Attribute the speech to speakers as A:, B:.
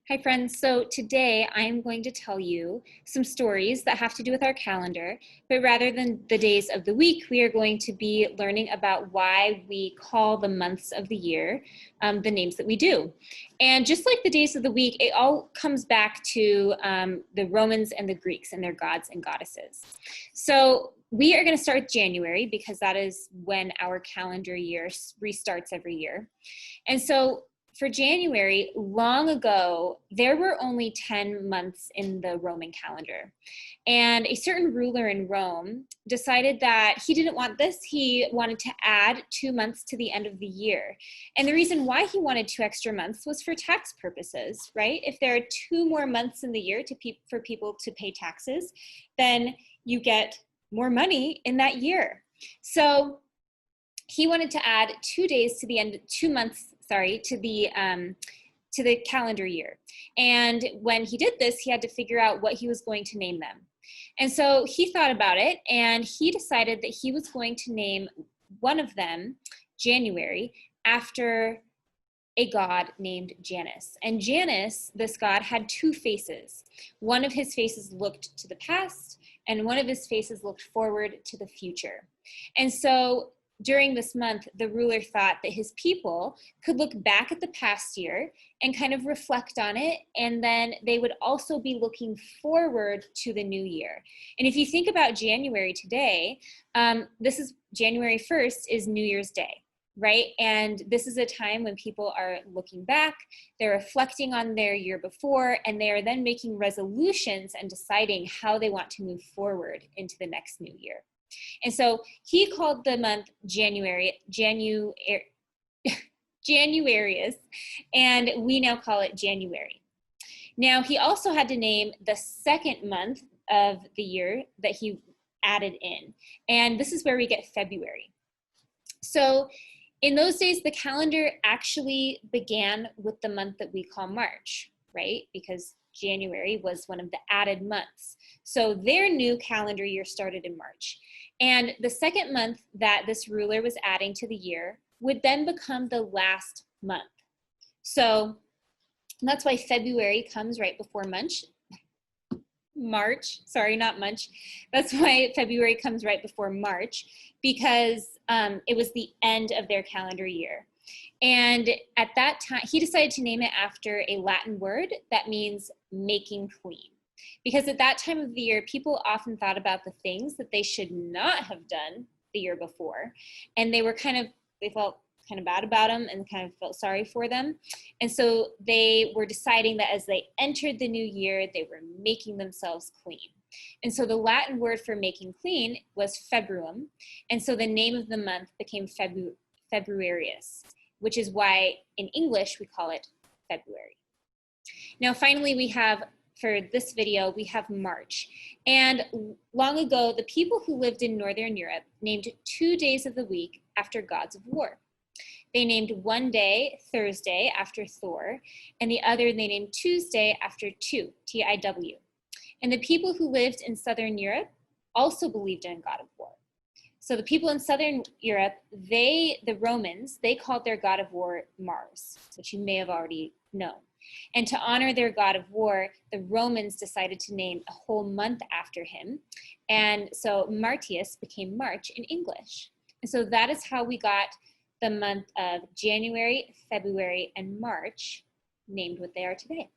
A: Hi friends, so today I'm going to tell you some stories that have to do with our calendar, but rather than the days of the week, we are going to be learning about why we call the months of the year the names that we do. And just like the days of the week, it all comes back to the Romans and the Greeks and their gods and goddesses. So we are going to start January because that is when our calendar year restarts every year. And so for January, long ago, there were only 10 months in the Roman calendar. And a certain ruler in Rome decided that he didn't want this. He wanted to add 2 months to the end of the year. And the reason why he wanted 2 extra months was for tax purposes, right? If there are 2 more months in the year for people to pay taxes, then you get more money in that year. So he wanted to add 2 days to the end, 2 months, to the calendar year. And when he did this, he had to figure out what he was going to name them. And so he thought about it, and he decided that he was going to name one of them, January, after a god named Janus. And Janus, this god, had two faces. One of his faces looked to the past, and one of his faces looked forward to the future. And so during this month, the ruler thought that his people could look back at the past year and kind of reflect on it, and then they would also be looking forward to the new year. And if you think about January today, this is January 1st is New Year's Day, right? And this is a time when people are looking back, they're reflecting on their year before, and they are then making resolutions and deciding how they want to move forward into the next new year. And so he called the month Januarius, and we now call it January. Now, he also had to name the second month of the year that he added in, and this is where we get February. So in those days, the calendar actually began with the month that we call March, right? Because January was one of the added months. So their new calendar year started in March. And the second month that this ruler was adding to the year would then become the last month. So that's why February comes right before March. That's why February comes right before March, because it was the end of their calendar year. And at that time, he decided to name it after a Latin word that means making clean. Because at that time of the year, people often thought about the things that they should not have done the year before. And they felt kind of bad about them and kind of felt sorry for them. And so they were deciding that as they entered the new year, they were making themselves clean. And so the Latin word for making clean was februum. And so the name of the month became Februarius, which is why in English we call it February. Now, finally, for this video, we have March. And long ago, the people who lived in Northern Europe named 2 days of the week after gods of war. They named one day Thursday after Thor, and the other they named Tuesday after Tu, T-I-W. And the people who lived in Southern Europe also believed in a god of war. So the people in Southern Europe, the Romans, they called their god of war Mars, which you may have already known. And to honor their god of war, the Romans decided to name a whole month after him. And so Martius became March in English. And so that is how we got the month of January, February, and March named what they are today.